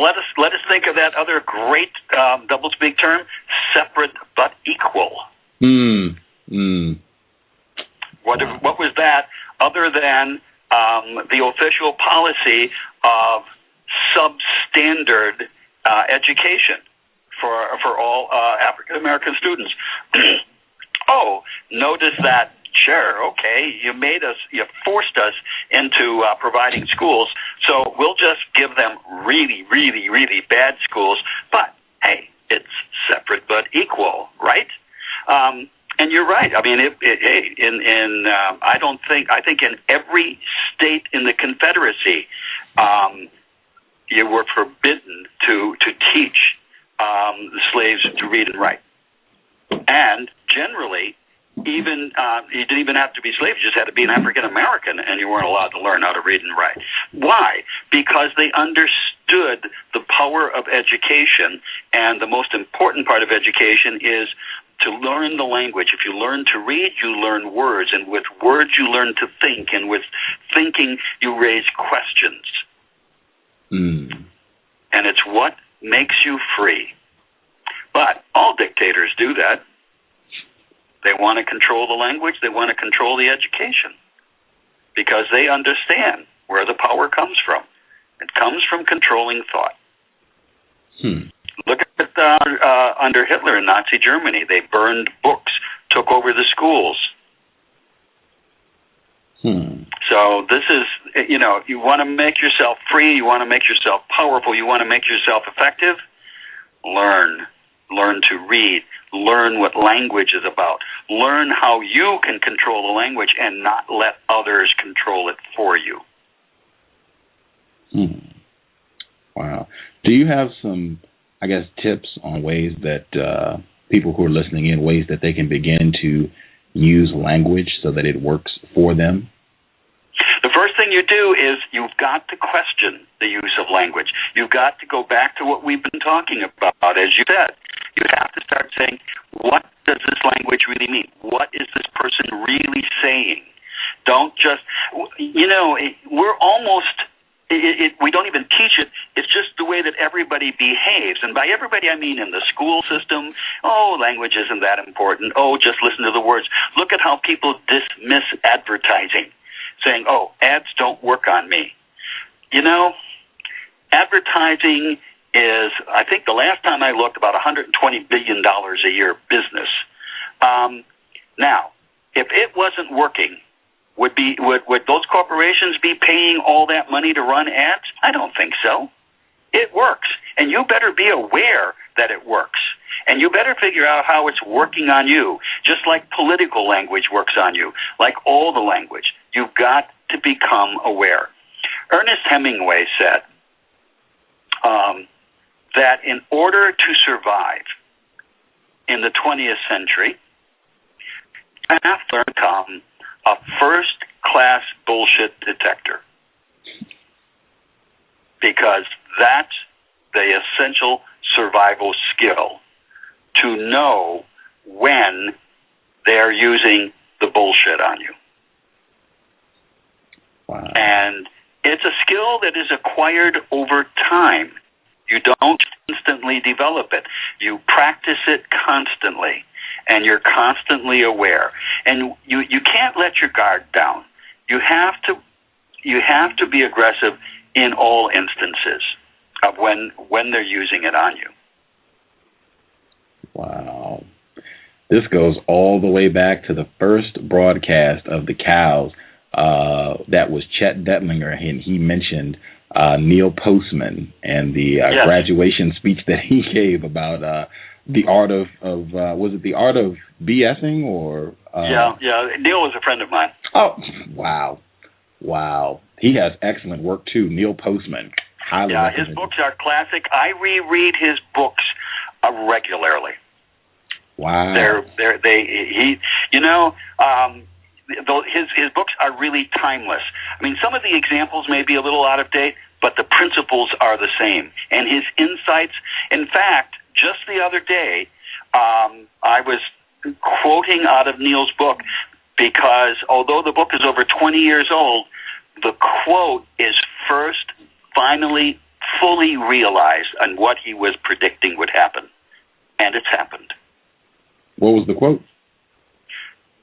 let us think of that other great doublespeak term: separate but equal. What was that other than the official policy of substandard education for all African American students? Oh, notice that. Sure, okay, you forced us into providing schools, so we'll just give them really, really, really bad schools. But hey, it's separate but equal, right? And you're right. I mean, I think in every state in the Confederacy, you were forbidden to teach the slaves to read and write, and generally. Even you didn't even have to be slaves; you just had to be an African American, and you weren't allowed to learn how to read and write. Why? Because they understood the power of education, and the most important part of education is to learn the language. If you learn to read, you learn words, and with words you learn to think, and with thinking you raise questions. And it's what makes you free. But all dictators do that. They want to control the language. They want to control the education because they understand where the power comes from. It comes from controlling thought. Look at under Hitler in Nazi Germany. They burned books, took over the schools. So this is, you want to make yourself free. You want to make yourself powerful. You want to make yourself effective. Learn to read. Learn what language is about. Learn how you can control the language and not let others control it for you. Wow. Do you have some, tips on ways that people who are listening in, ways that they can begin to use language so that it works for them? The first thing you do is you've got to question the use of language. You've got to go back to what we've been talking about, as you said. You have to start saying, what does this language really mean? What is this person really saying? Don't just, we're almost, we don't even teach it. It's just the way that everybody behaves. And by everybody, I mean in the school system. Oh, language isn't that important. Oh, just listen to the words. Look at how people dismiss advertising, saying, oh, ads don't work on me. Advertising is, I think the last time I looked, about $120 billion a year business. Now, if it wasn't working, would those corporations be paying all that money to run ads? I don't think so. It works, and you better be aware that it works, and you better figure out how it's working on you, just like political language works on you, like all the language. You've got to become aware. Ernest Hemingway said that in order to survive in the 20th century, you have to become a first-class bullshit detector, because that's the essential survival skill, to know when they're using the bullshit on you. Wow. And it's a skill that is acquired over time. You don't instantly develop it. You practice it constantly, and you're constantly aware. And you can't let your guard down. You have to be aggressive in all instances of when they're using it on you. Wow. This goes all the way back to the first broadcast of the Cows. That was Chet Detlinger, and he mentioned Neil Postman and the yes. graduation speech that he gave about the art of was it the art of BSing or? Yeah. Neil was a friend of mine. Oh, wow. He has excellent work too. Neil Postman. Highly recommended. His books are classic. I reread his books regularly. Wow. His books are really timeless. I mean, some of the examples may be a little out of date, but the principles are the same. And his insights, in fact, just the other day, I was quoting out of Neil's book, because although the book is over 20 years old, the quote is first finally fully realized on what he was predicting would happen. And it's happened. What was the quote?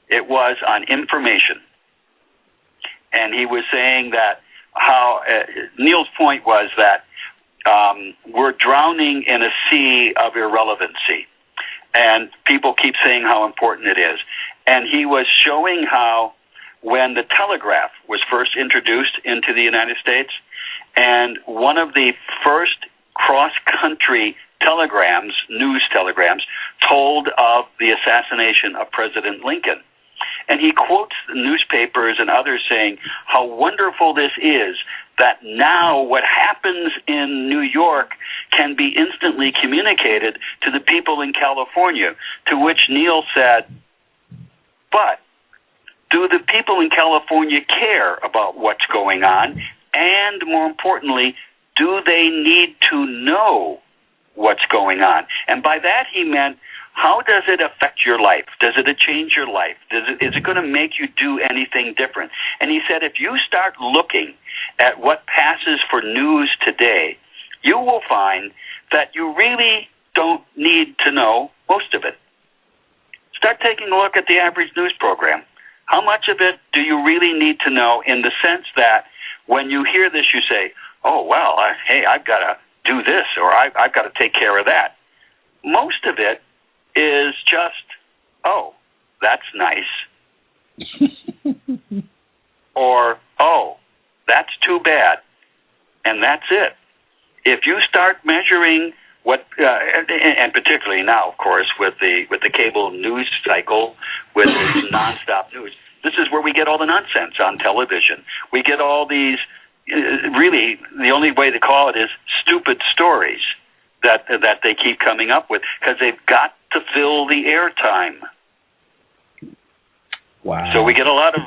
It was on information. And he was saying that how Neil's point was that we're drowning in a sea of irrelevancy. And people keep saying how important it is. And he was showing how when the telegraph was first introduced into the United States, and one of the first cross-country telegrams, news telegrams, told of the assassination of President Lincoln. And he quotes the newspapers and others saying how wonderful this is, that now what happens in New York can be instantly communicated to the people in California, to which Neil said, but do the people in California care about what's going on? And more importantly, do they need to know what's going on? And by that he meant, how does it affect your life? Does it change your life? Is it going to make you do anything different? And he said, if you start looking at what passes for news today, you will find that you really don't need to know most of it. Start taking a look at the average news program. How much of it do you really need to know, in the sense that when you hear this, you say, oh, well, hey, I've got to do this, or I've got to take care of that. Most of it is just, oh, that's nice. Or, oh, that's too bad. And that's it. If you start measuring what, and particularly now, of course, with the cable news cycle, with nonstop news, this is where we get all the nonsense on television. We get all these, really, the only way to call it is stupid stories that they keep coming up with, because they've got to fill the airtime. Wow. So we get a lot of,